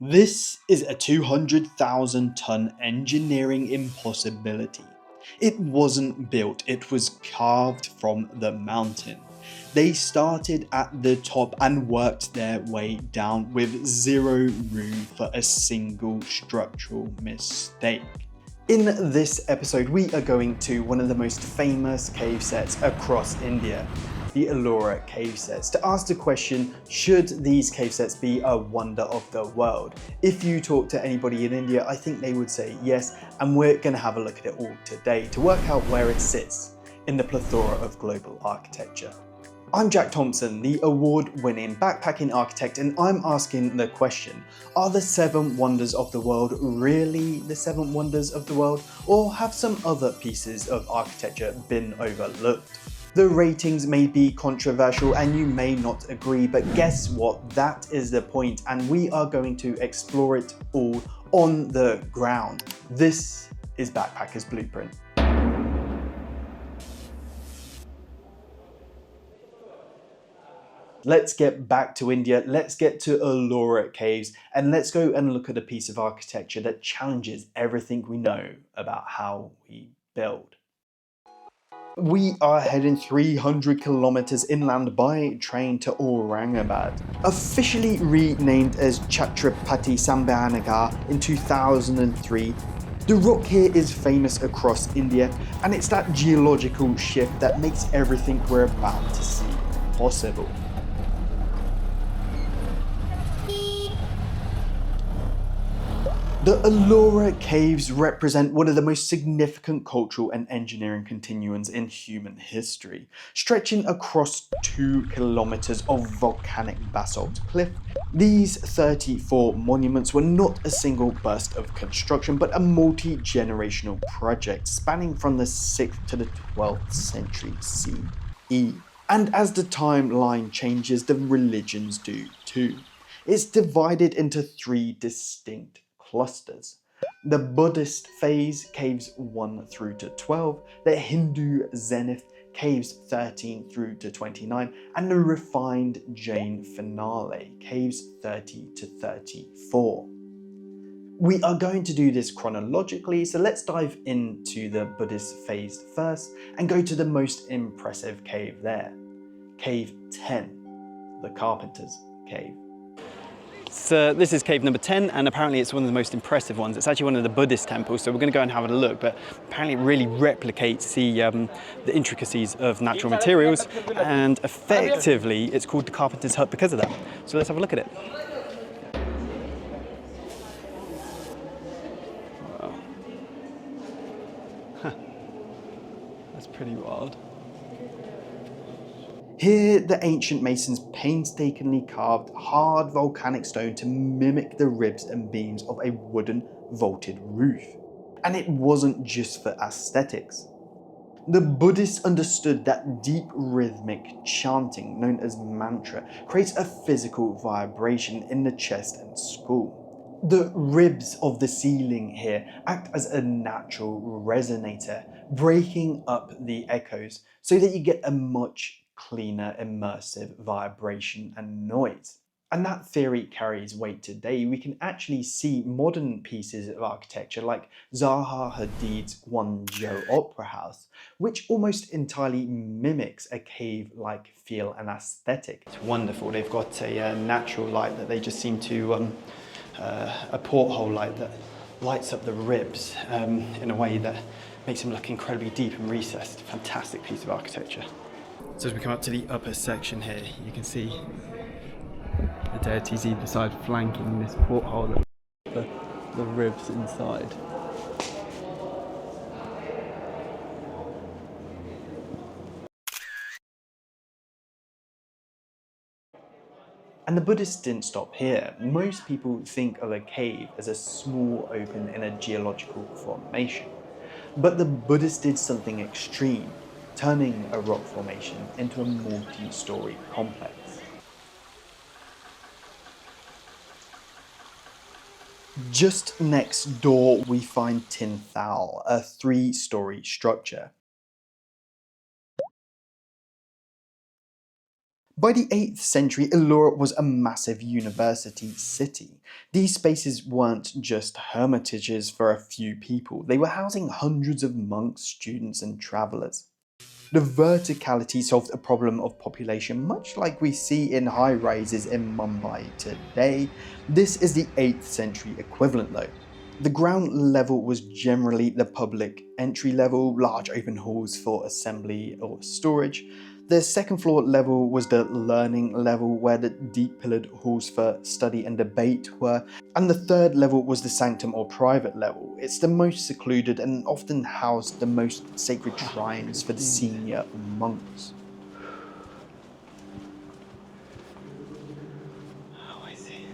This is a 200,000 ton engineering impossibility. It wasn't built, it was carved from the mountain. They started at the top and worked their way down with zero room for a single structural mistake. In this episode, we are going to one of the most famous cave sets across India, the Ellora cave sets, to ask the question, should these cave sets be a wonder of the world? If you talk to anybody in India, I think they would say yes, and we're going to have a look at it all today to work out where it sits in the plethora of global architecture. I'm Jack Thompson, the award-winning backpacking architect, and I'm asking the question, are the 7 wonders of the world really the 7 wonders of the world, or have some other pieces of architecture been overlooked? The ratings may be controversial and you may not agree, but guess what? That is the point, and we are going to explore it all on the ground. This is Backpacker's Blueprint. Let's get back to India, let's get to Ellora Caves, and let's go and look at a piece of architecture that challenges everything we know about how we build. We are heading 300 kilometers inland by train to Aurangabad. Officially renamed as Chhatrapati Sambhanagar in 2003, the rock here is famous across India, and it's that geological shift that makes everything we're about to see possible. The Ellora Caves represent one of the most significant cultural and engineering continuums in human history, stretching across 2 kilometers of volcanic basalt cliff. These 34 monuments were not a single burst of construction, but a multi-generational project spanning from the 6th to the 12th century CE. And as the timeline changes, the religions do too. It's divided into 3 distinct clusters. The Buddhist phase, caves 1 through to 12, the Hindu zenith, caves 13 through to 29, and the refined Jain finale, caves 30 to 34. We are going to do this chronologically, so let's dive into the Buddhist phase first and go to the most impressive cave there, cave 10, the Carpenters Cave. So this is cave number 10, and apparently it's one of the most impressive ones. It's actually one of the Buddhist temples, so we're going to go and have a look, but apparently it really replicates the intricacies of natural materials, and effectively it's called the Carpenter's Hut because of that. So let's have a look at it. Wow. Huh. That's pretty wild. Here, the ancient masons painstakingly carved hard volcanic stone to mimic the ribs and beams of a wooden vaulted roof. And it wasn't just for aesthetics. The Buddhists understood that deep rhythmic chanting, known as mantra, creates a physical vibration in the chest and skull. The ribs of the ceiling here act as a natural resonator, breaking up the echoes so that you get a much cleaner, immersive vibration and noise. And that theory carries weight today. We can actually see modern pieces of architecture like Zaha Hadid's Guangzhou Opera House, which almost entirely mimics a cave-like feel and aesthetic. It's wonderful. They've got a natural light that they just seem to, a porthole light that lights up the ribs in a way that makes them look incredibly deep and recessed. Fantastic piece of architecture. So as we come up to the upper section here, you can see the deities either side flanking this porthole that the ribs inside. And the Buddhists didn't stop here. Most people think of a cave as a small open in a geological formation. But the Buddhists did something extreme, turning a rock formation into a multi-story complex. Just next door we find Tin Thal, a 3-story structure. By the 8th century, Ellora was a massive university city. These spaces weren't just hermitages for a few people, they were housing hundreds of monks, students, and travellers. The verticality solved a problem of population, much like we see in high-rises in Mumbai today. This is the 8th century equivalent though. The ground level was generally the public entry level, large open halls for assembly or storage. The second floor level was the learning level, where the deep pillared halls for study and debate were, and the third level was the sanctum or private level. It's the most secluded and often housed the most sacred shrines for the senior monks. Oh, I see.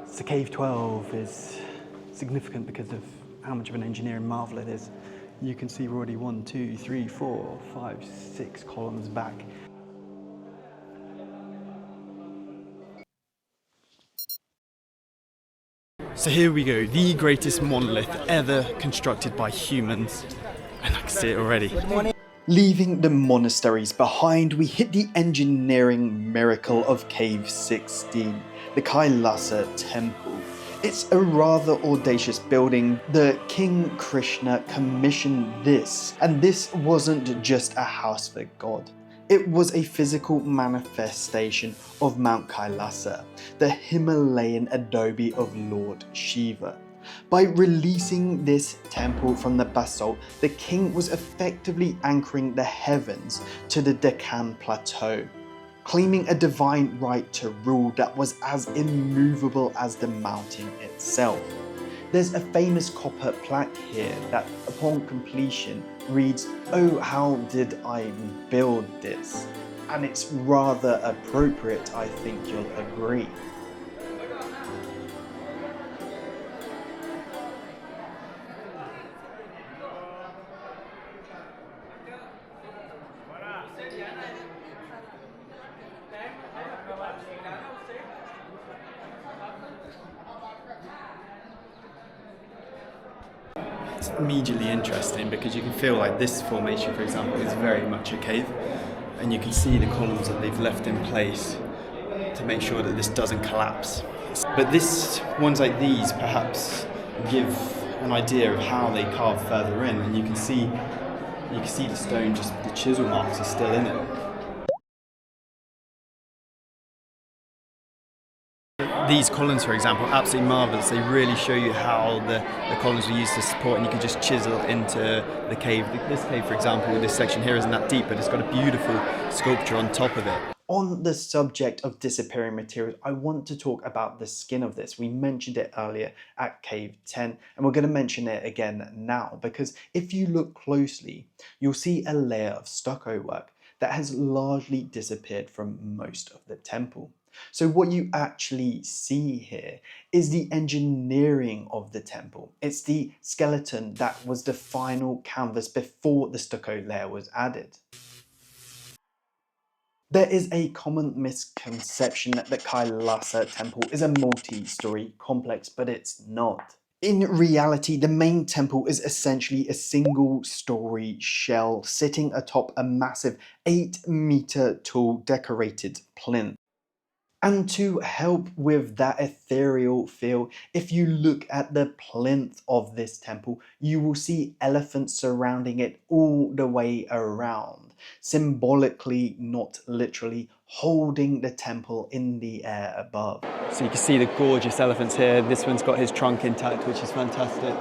So Cave 12 is significant because of how much of an engineering marvel it is. You can see we're already 1, 2, 3, 4, 5, 6 columns back. So here we go, the greatest monolith ever constructed by humans. And I can see it already. Leaving the monasteries behind, we hit the engineering miracle of Cave 16, the Kailasa Temple. It's a rather audacious building. The King Krishna commissioned this, and this wasn't just a house for God. It was a physical manifestation of Mount Kailasa, the Himalayan adobe of Lord Shiva. By releasing this temple from the basalt, the king was effectively anchoring the heavens to the Deccan Plateau, claiming a divine right to rule that was as immovable as the mountain itself. There's a famous copper plaque here that, upon completion, reads, "Oh, how did I build this?" And it's rather appropriate, I think you'll agree. It's immediately interesting because you can feel like this formation, for example, is very much a cave, and you can see the columns that they've left in place to make sure that this doesn't collapse. But ones like these perhaps give an idea of how they carved further in, and you can see the stone, just the chisel marks are still in it. These columns, for example, absolutely marvellous. They really show you how the columns were used to support, and you can just chisel into the cave. This cave, for example, this section here isn't that deep, but it's got a beautiful sculpture on top of it. On the subject of disappearing materials, I want to talk about the skin of this. We mentioned it earlier at Cave 10, and we're going to mention it again now, because if you look closely, you'll see a layer of stucco work that has largely disappeared from most of the temple. So what you actually see here is the engineering of the temple. It's the skeleton that was the final canvas before the stucco layer was added. There is a common misconception that the Kailasa Temple is a multi-story complex, but it's not. In reality, the main temple is essentially a single-story shell sitting atop a massive 8-meter tall decorated plinth. And to help with that ethereal feel, if you look at the plinth of this temple, you will see elephants surrounding it all the way around, symbolically, not literally, holding the temple in the air above. So you can see the gorgeous elephants here. This one's got his trunk intact, which is fantastic.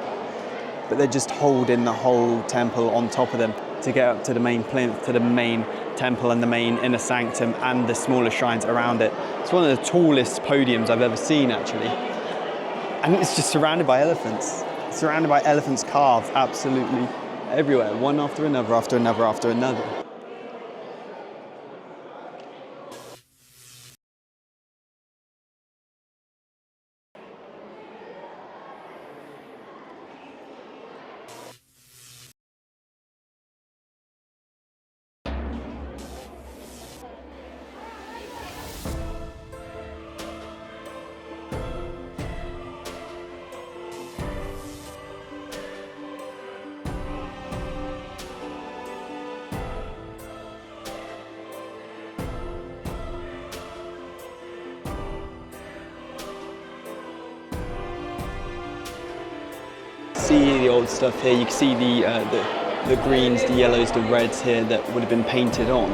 But they're just holding the whole temple on top of them to get up to the main plinth, to the main temple and the main inner sanctum and the smaller shrines around it. It's one of the tallest podiums I've ever seen, actually. And it's just surrounded by elephants. Surrounded by elephants carved absolutely everywhere, one after another, after another, after another. see the old stuff here. You can see the greens, the yellows, the reds here that would have been painted on.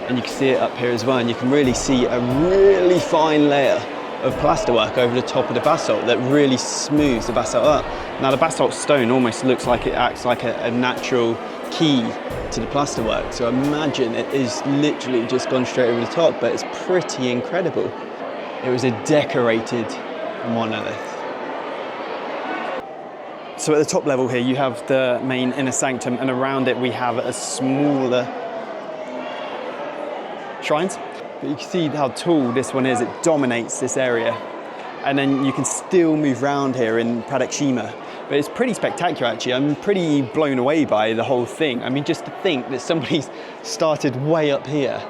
And you can see it up here as well, and you can really see a really fine layer of plasterwork over the top of the basalt that really smooths the basalt up. Now the basalt stone almost looks like it acts like a natural key to the plasterwork, so imagine it is literally just gone straight over the top, but it's pretty incredible. It was a decorated monolith. So at the top level here you have the main inner sanctum, and around it we have a smaller shrines. But you can see how tall this one is. It dominates this area. And then you can still move around here in Padakshima. But it's pretty spectacular actually. I'm pretty blown away by the whole thing. I mean, just to think that somebody's started way up here.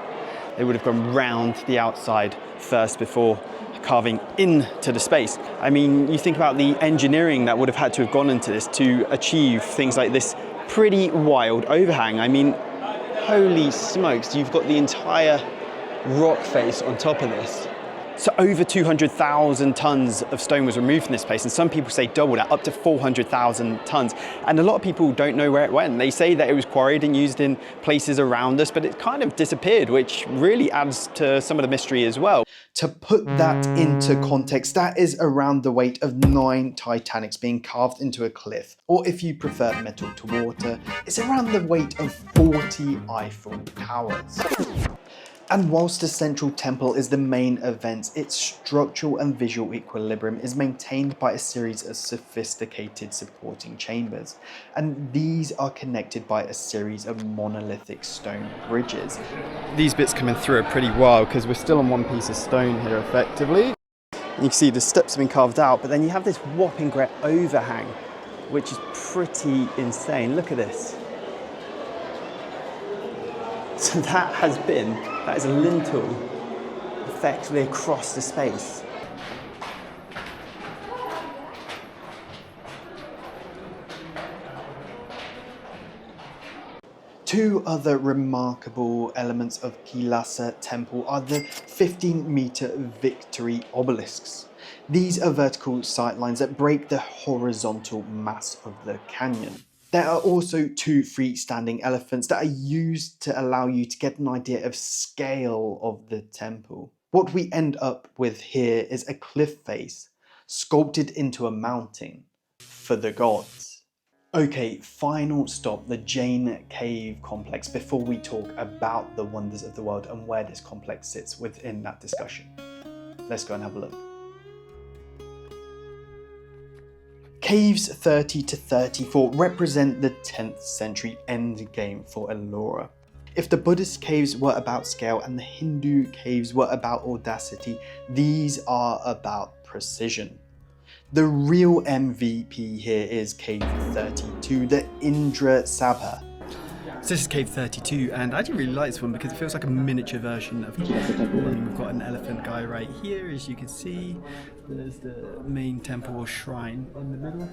They would have gone round the outside first before carving into the space. I mean, you think about the engineering that would have had to have gone into this to achieve things like this pretty wild overhang. I mean, holy smokes, you've got the entire rock face on top of this. So over 200,000 tons of stone was removed from this place, and some people say double that, up to 400,000 tons. And a lot of people don't know where it went. They say that it was quarried and used in places around us, but it kind of disappeared, which really adds to some of the mystery as well. To put that into context, that is around the weight of 9 Titanics being carved into a cliff. Or if you prefer metal to water, it's around the weight of 40 Eiffel Towers. And whilst the central temple is the main event, its structural and visual equilibrium is maintained by a series of sophisticated supporting chambers. And these are connected by a series of monolithic stone bridges. These bits coming through are pretty wild because we're still on one piece of stone here effectively. You can see the steps have been carved out, but then you have this whopping great overhang, which is pretty insane. Look at this. So that is a lintel effectively across the space. Two other remarkable elements of Kailasa Temple are the 15-meter victory obelisks. These are vertical sightlines that break the horizontal mass of the canyon. There are also 2 freestanding elephants that are used to allow you to get an idea of scale of the temple. What we end up with here is a cliff face sculpted into a mountain for the gods. Okay, final stop, the Jain Cave complex, before we talk about the wonders of the world and where this complex sits within that discussion. Let's go and have a look. Caves 30 to 34 represent the 10th century endgame for Ellora. If the Buddhist caves were about scale and the Hindu caves were about audacity, these are about precision. The real MVP here is Cave 32, the Indra Sabha. So this is Cave 32, and I actually really like this one because it feels like a miniature version of Kailasa Temple. I mean, we've got an elephant guy right here, as you can see. There's the main temple or shrine in the middle,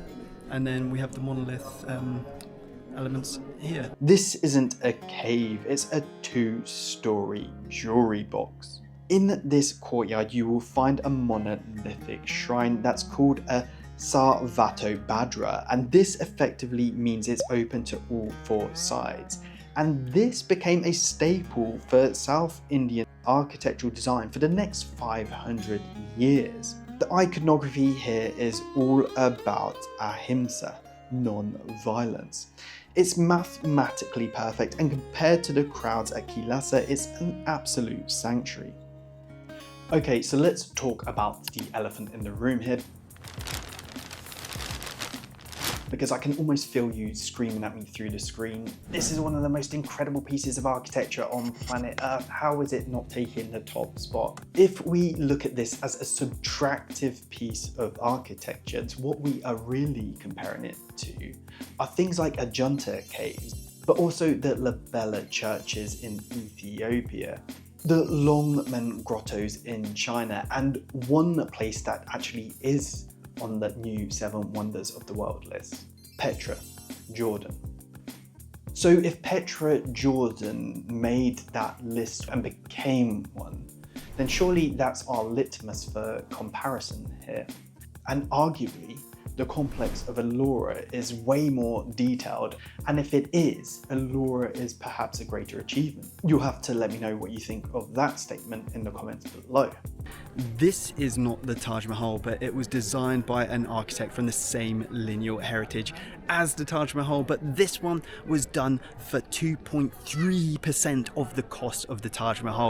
and then we have the monolith elements here. This isn't a cave, it's a 2-story jewelry box. In this courtyard, you will find a monolithic shrine that's called a Sarvatobhadra, and this effectively means it's open to all 4 sides. And this became a staple for South Indian architectural design for the next 500 years. The iconography here is all about ahimsa, non-violence. It's mathematically perfect, and compared to the crowds at Kailasa, it's an absolute sanctuary. Okay, so let's talk about the elephant in the room here, because I can almost feel you screaming at me through the screen. This is one of the most incredible pieces of architecture on planet Earth. How is it not taking the top spot? If we look at this as a subtractive piece of architecture, what we are really comparing it to are things like Ajanta caves, but also the Labella churches in Ethiopia, the Longmen grottos in China, and one place that actually is on the new 7 wonders of the world list, Petra, Jordan. So if Petra, Jordan made that list and became one, then surely that's our litmus for comparison here. And arguably, the complex of Ellora is way more detailed, and if it is, Ellora is perhaps a greater achievement. You'll have to let me know what you think of that statement in the comments below. This is not the Taj Mahal, but it was designed by an architect from the same lineal heritage as the Taj Mahal, but this one was done for 2.3% of the cost of the Taj Mahal.